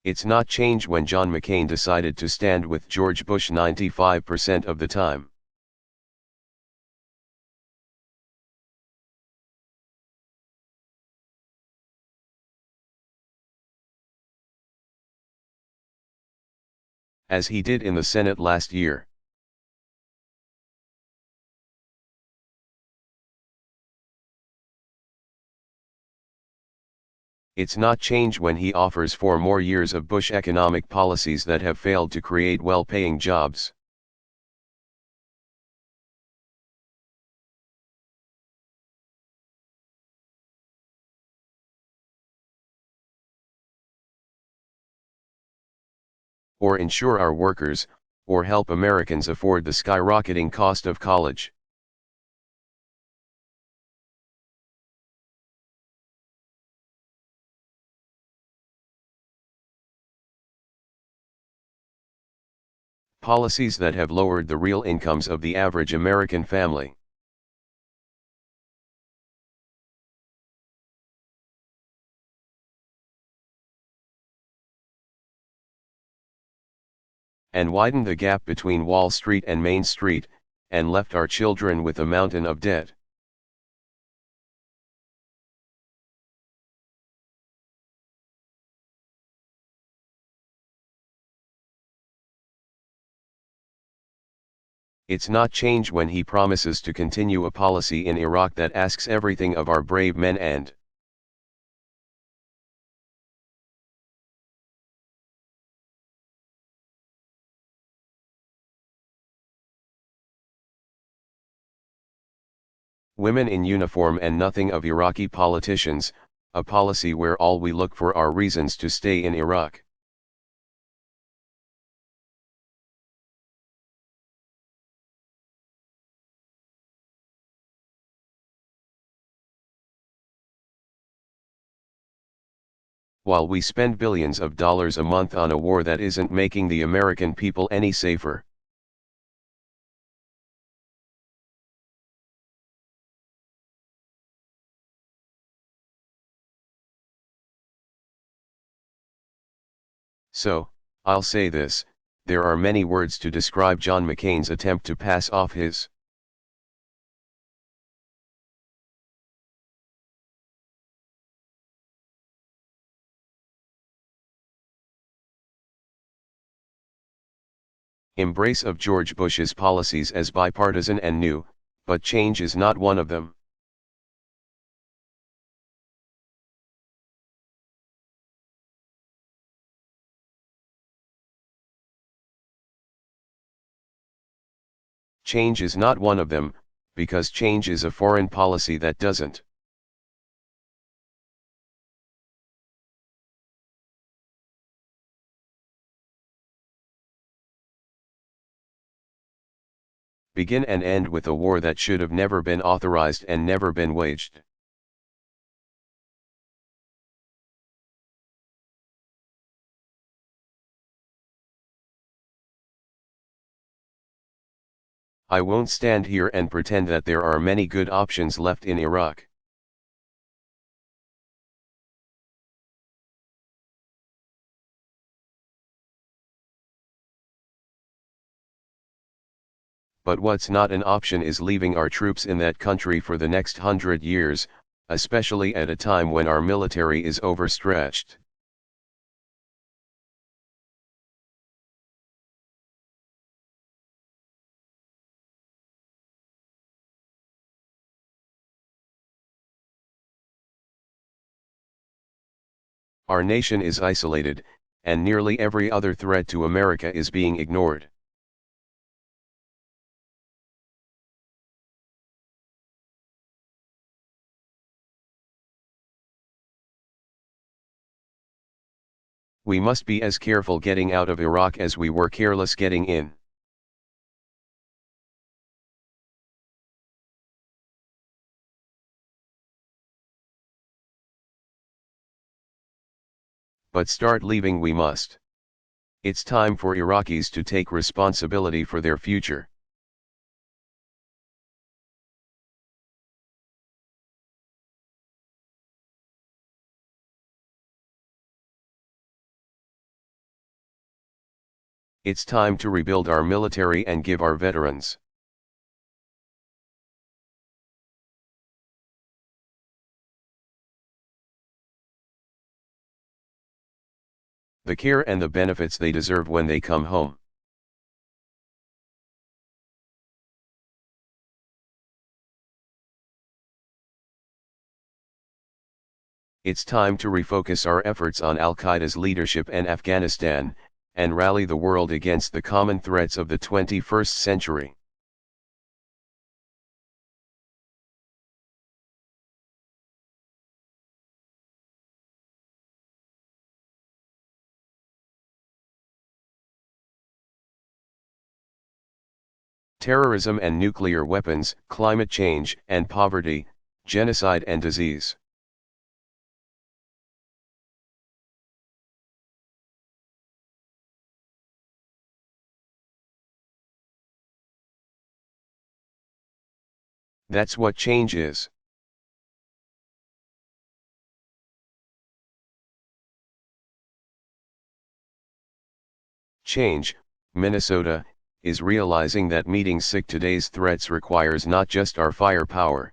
It's not change when John McCain decided to stand with George Bush 95% of the time. As he did in the Senate last year. It's not change when he offers 4 more years of Bush economic policies that have failed to create well-paying jobs. Or insure our workers, or help Americans afford the skyrocketing cost of college. Policies that have lowered the real incomes of the average American family. And widened the gap between Wall Street and Main Street, and left our children with a mountain of debt. It's not change when he promises to continue a policy in Iraq that asks everything of our brave men and women in uniform and nothing of Iraqi politicians, a policy where all we look for are reasons to stay in Iraq. While we spend billions of dollars a month on a war that isn't making the American people any safer. So, I'll say this, there are many words to describe John McCain's attempt to pass off his embrace of George Bush's policies as bipartisan and new, but change is not one of them. Change is not one of them, because change is a foreign policy that doesn't begin and end with a war that should have never been authorized and never been waged. I won't stand here and pretend that there are many good options left in Iraq. But what's not an option is leaving our troops in that country for the next 100 years, especially at a time when our military is overstretched. Our nation is isolated, and nearly every other threat to America is being ignored. We must be as careful getting out of Iraq as we were careless getting in. But start leaving we must. It's time for Iraqis to take responsibility for their future. It's time to rebuild our military and give our veterans the care and the benefits they deserve when they come home. It's time to refocus our efforts on Al-Qaeda's leadership in Afghanistan, and rally the world against the common threats of the 21st century. Terrorism and nuclear weapons, climate change and poverty, genocide and disease. That's what change is. Change, Minnesota, is realizing that meeting today's threats requires not just our firepower.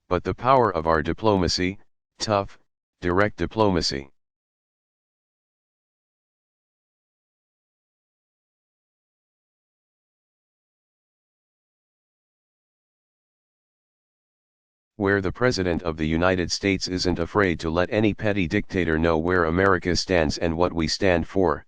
But the power of our diplomacy, tough, direct diplomacy. Where the President of the United States isn't afraid to let any petty dictator know where America stands and what we stand for.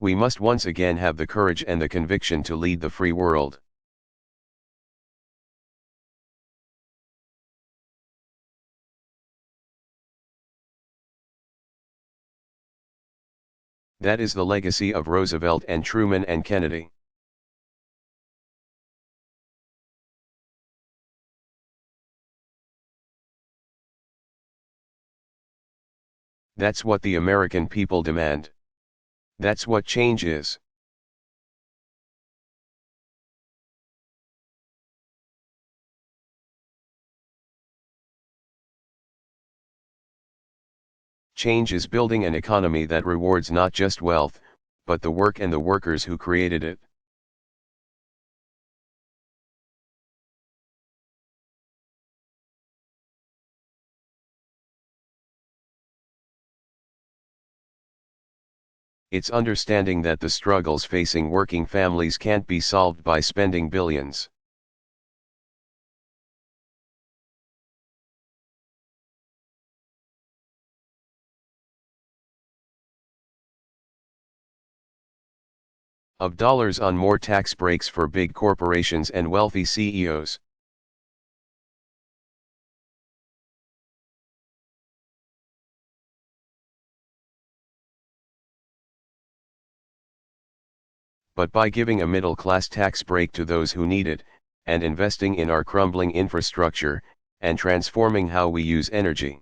We must once again have the courage and the conviction to lead the free world. That is the legacy of Roosevelt and Truman and Kennedy. That's what the American people demand. That's what change is. Change is building an economy that rewards not just wealth, but the work and the workers who created it. It's understanding that the struggles facing working families can't be solved by spending billions. Of dollars on more tax breaks for big corporations and wealthy CEOs. But by giving a middle-class tax break to those who need it, and investing in our crumbling infrastructure, and transforming how we use energy.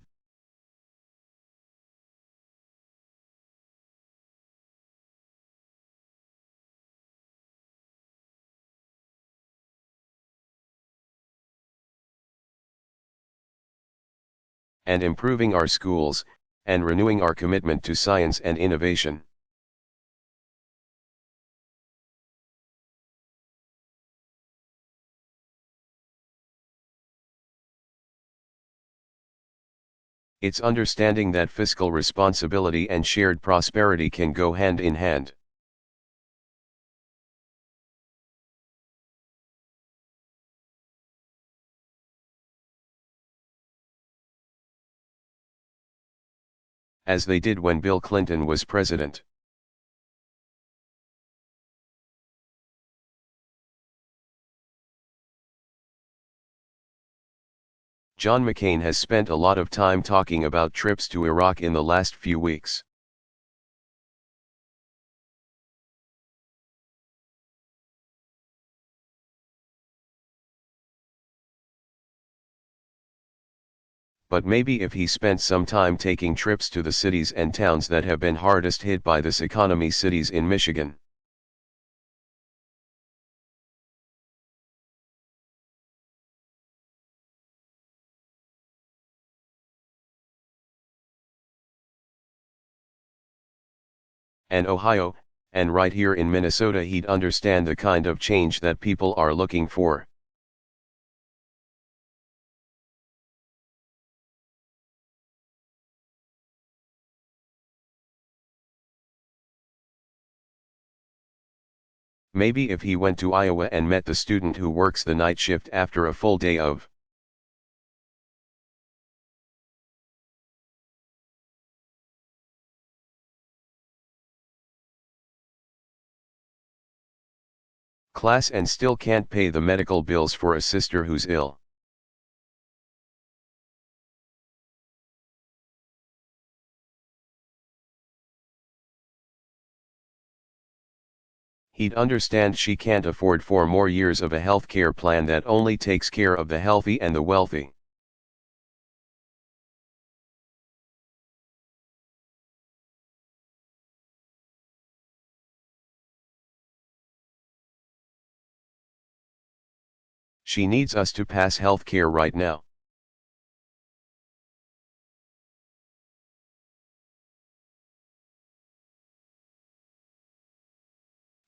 And improving our schools, and renewing our commitment to science and innovation. It's understanding that fiscal responsibility and shared prosperity can go hand in hand. As they did when Bill Clinton was president. John McCain has spent a lot of time talking about trips to Iraq in the last few weeks. But maybe if he spent some time taking trips to the cities and towns that have been hardest hit by this economy, cities in Michigan. And Ohio, and right here in Minnesota, he'd understand the kind of change that people are looking for. Maybe if he went to Iowa and met the student who works the night shift after a full day of class and still can't pay the medical bills for a sister who's ill. He'd understand she can't afford 4 more years of a healthcare plan that only takes care of the healthy and the wealthy. She needs us to pass healthcare right now.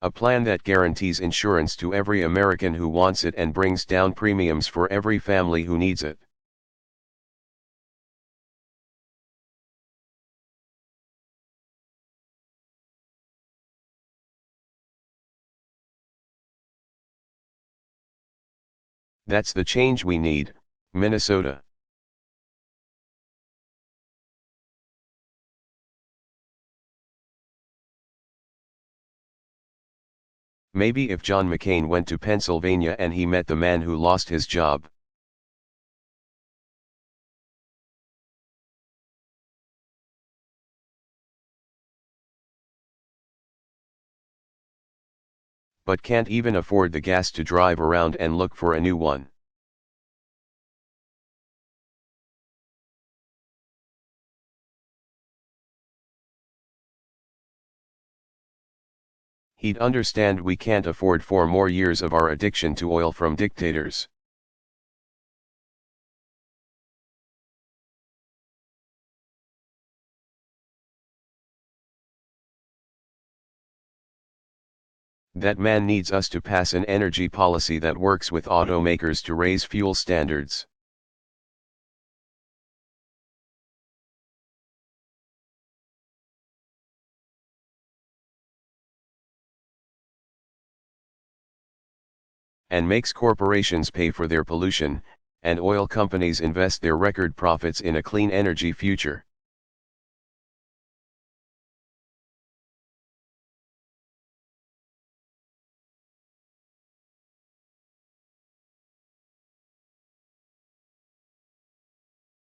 A plan that guarantees insurance to every American who wants it and brings down premiums for every family who needs it. That's the change we need, Minnesota. Maybe if John McCain went to Pennsylvania and he met the man who lost his job. But can't even afford the gas to drive around and look for a new one. He'd understand we can't afford 4 more years of our addiction to oil from dictators. That man needs us to pass an energy policy that works with automakers to raise fuel standards. And makes corporations pay for their pollution, and oil companies invest their record profits in a clean energy future.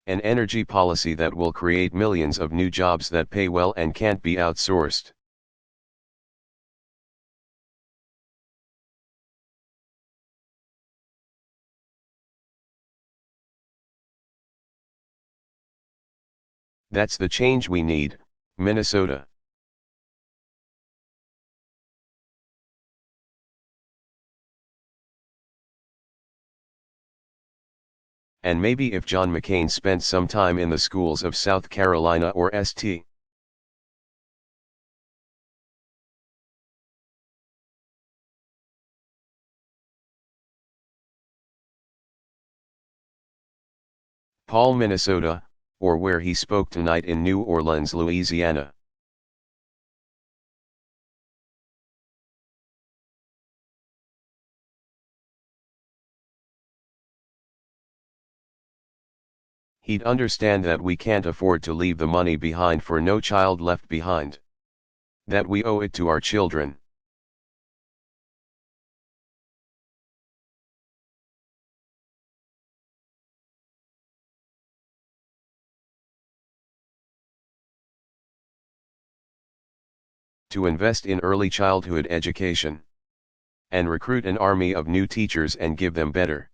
An energy policy that will create millions of new jobs that pay well and can't be outsourced. That's the change we need, Minnesota. And maybe if John McCain spent some time in the schools of South Carolina or St. Paul, Minnesota, or where he spoke tonight in New Orleans, Louisiana. He'd understand that we can't afford to leave the money behind for no child left behind. That we owe it to our children. To invest in early childhood education. And recruit an army of new teachers and give them better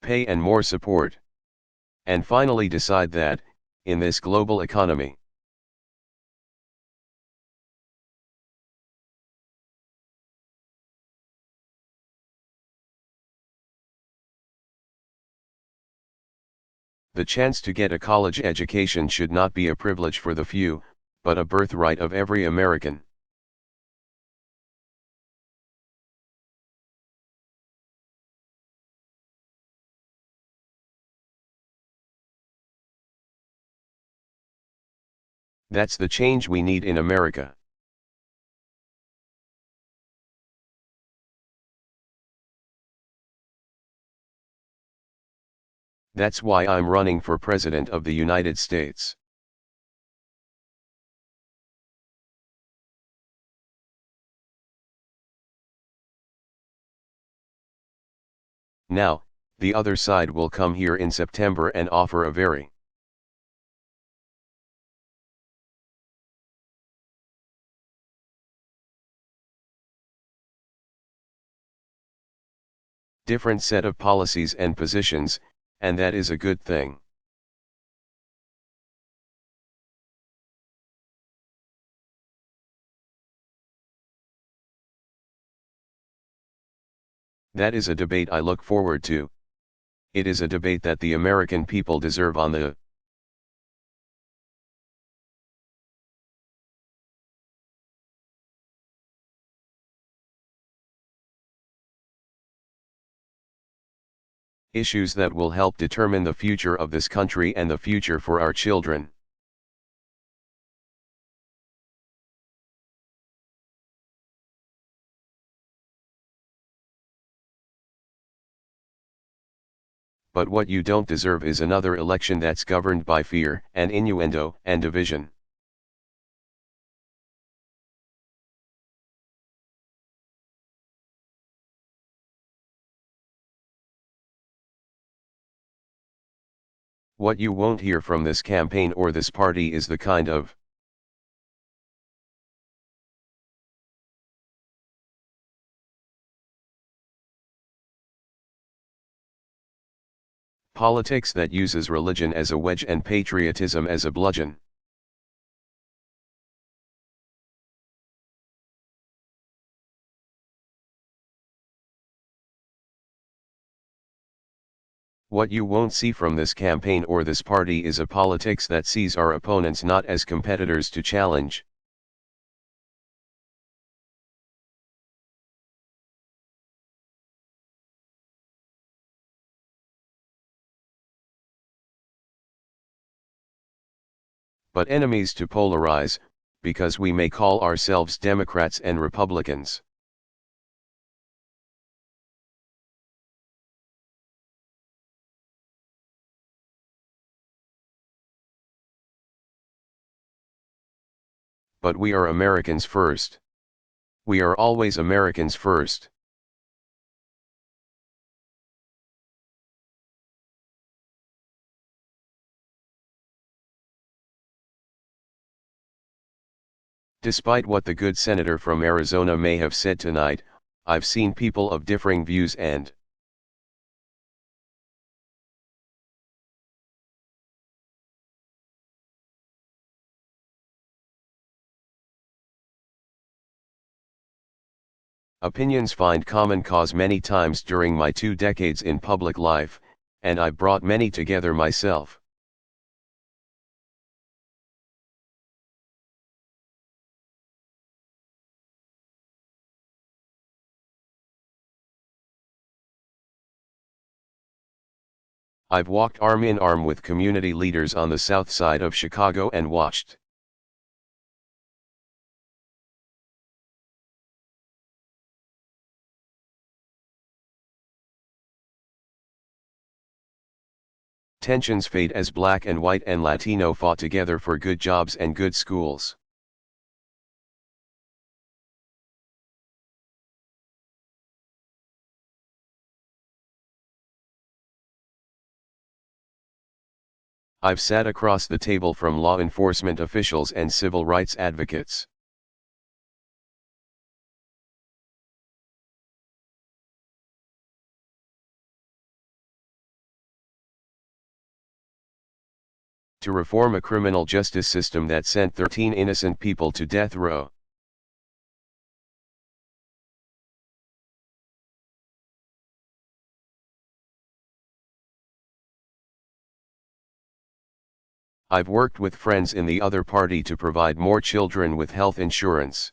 pay and more support. And finally decide that, in this global economy, the chance to get a college education should not be a privilege for the few, but a birthright of every American. That's the change we need in America. That's why I'm running for President of the United States. Now, the other side will come here in September and offer a very different set of policies and positions, and that is a good thing. That is a debate I look forward to. It is a debate that the American people deserve on the issues that will help determine the future of this country and the future for our children. But what you don't deserve is another election that's governed by fear and innuendo and division. What you won't hear from this campaign or this party is the kind of politics that uses religion as a wedge and patriotism as a bludgeon. What you won't see from this campaign or this party is a politics that sees our opponents not as competitors to challenge, but enemies to polarize, because we may call ourselves Democrats and Republicans. But we are Americans first. We are always Americans first. Despite what the good senator from Arizona may have said tonight, I've seen people of differing views and opinions find common cause many times during my 2 decades in public life, and I've brought many together myself. I've walked arm in arm with community leaders on the south side of Chicago and watched tensions fade as black and white and Latino fought together for good jobs and good schools. I've sat across the table from law enforcement officials and civil rights advocates. to reform a criminal justice system that sent 13 innocent people to death row. I've worked with friends in the other party to provide more children with health insurance.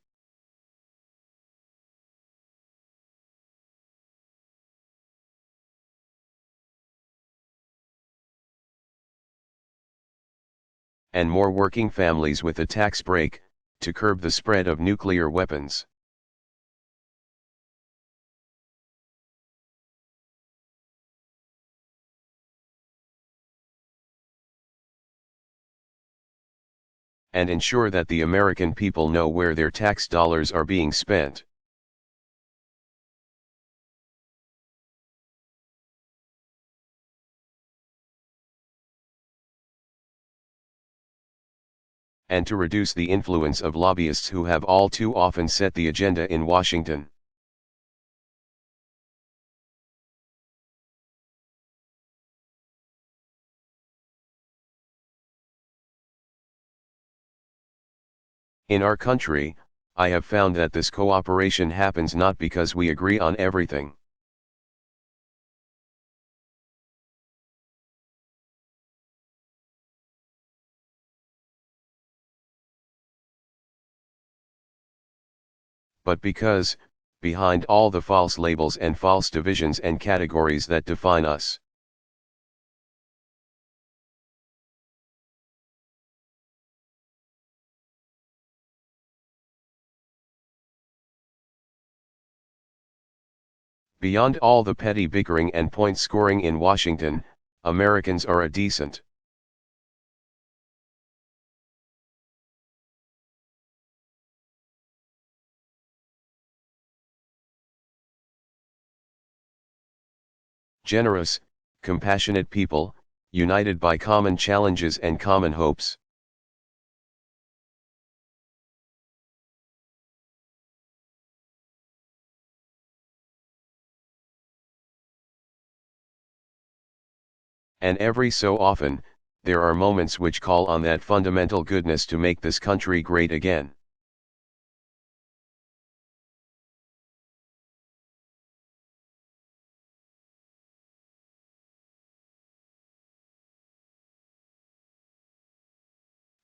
And more working families with a tax break, to curb the spread of nuclear weapons. And ensure that the American people know where their tax dollars are being spent. And to reduce the influence of lobbyists who have all too often set the agenda in Washington. In our country, I have found that this cooperation happens not because we agree on everything. But because, behind all the false labels and false divisions and categories that define us, beyond all the petty bickering and point scoring in Washington, Americans are a decent, generous, compassionate people, united by common challenges and common hopes. And every so often, there are moments which call on that fundamental goodness to make this country great again.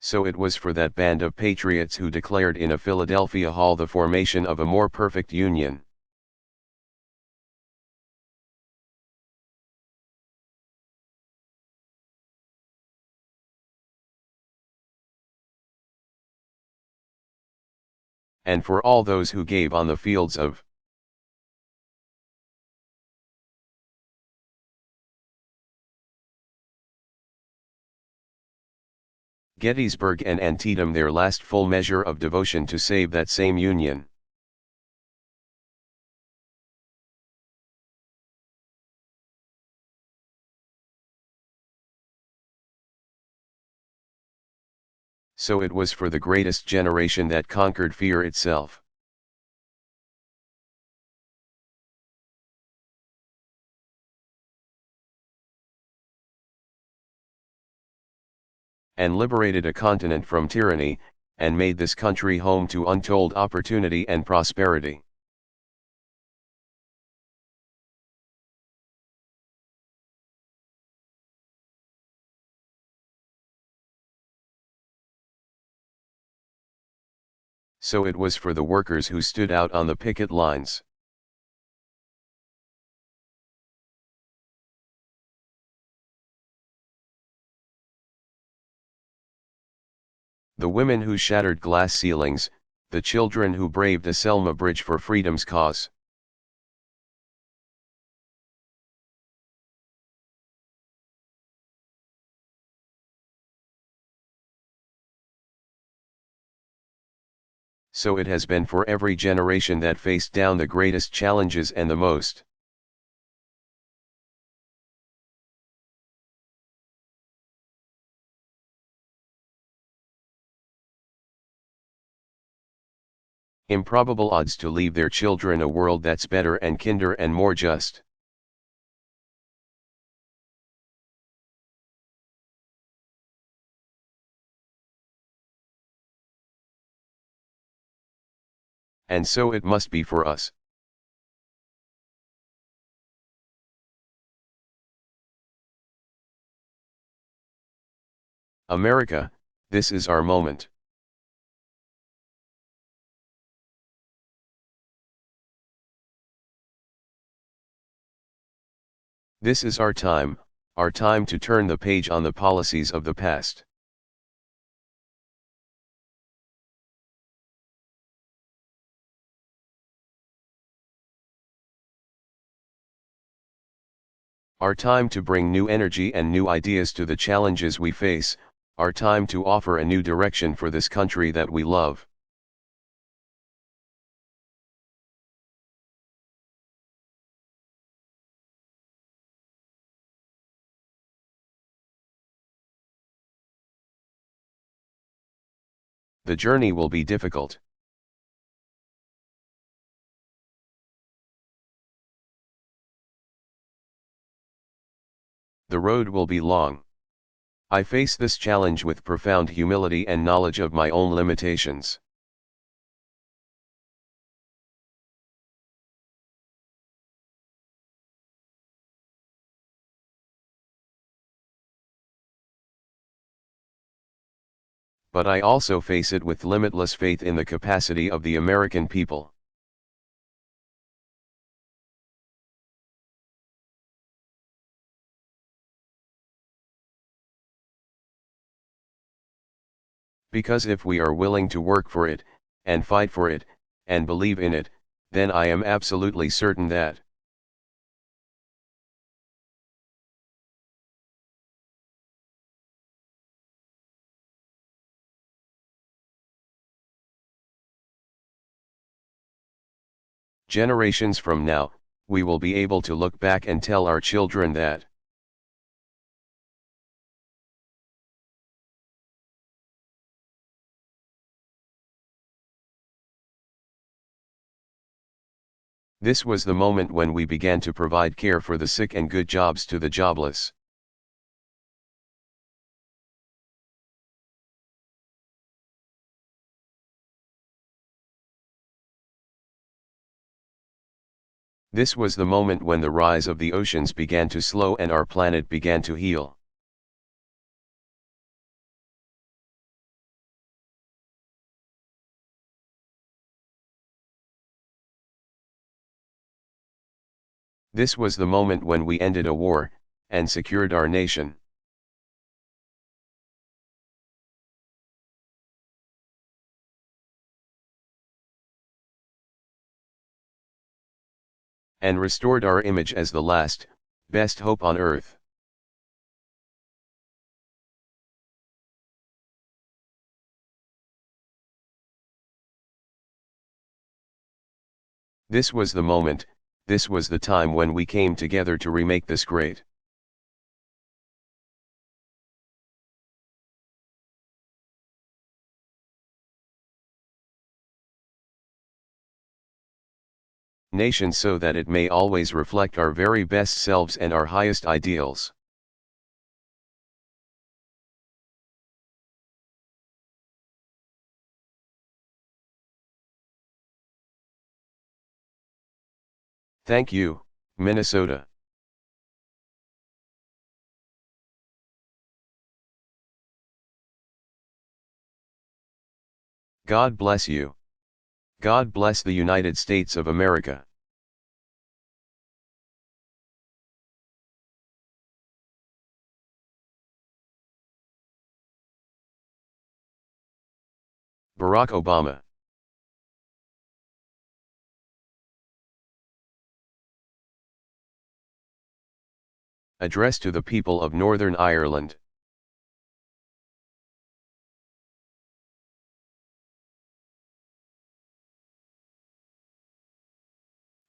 So it was for that band of patriots who declared in a Philadelphia hall the formation of a more perfect union. And for all those who gave on the fields of Gettysburg and Antietam their last full measure of devotion to save that same Union. So it was for the greatest generation that conquered fear itself. And liberated a continent from tyranny, and made this country home to untold opportunity and prosperity. So it was for the workers who stood out on the picket lines. The women who shattered glass ceilings, the children who braved the Selma Bridge for freedom's cause. So it has been for every generation that faced down the greatest challenges and the most improbable odds to leave their children a world that's better and kinder and more just. And so it must be for us. America, this is our moment. This is our time to turn the page on the policies of the past. Our time to bring new energy and new ideas to the challenges we face, our time to offer a new direction for this country that we love. The journey will be difficult. The road will be long. I face this challenge with profound humility and knowledge of my own limitations. But I also face it with limitless faith in the capacity of the American people. Because if we are willing to work for it, and fight for it, and believe in it, then I am absolutely certain that generations from now, we will be able to look back and tell our children that this was the moment when we began to provide care for the sick and good jobs to the jobless. This was the moment when the rise of the oceans began to slow and our planet began to heal. This was the moment when we ended a war, and secured our nation. And restored our image as the last, best hope on earth. This was the moment, this was the time when we came together to remake this great. Nation so that it may always reflect our very best selves and our highest ideals. Thank you, Minnesota. God bless you. God bless the United States of America. Barack Obama. Address to the people of Northern Ireland.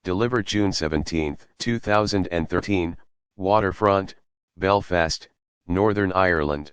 Delivered June 17, 2013, Waterfront, Belfast, Northern Ireland.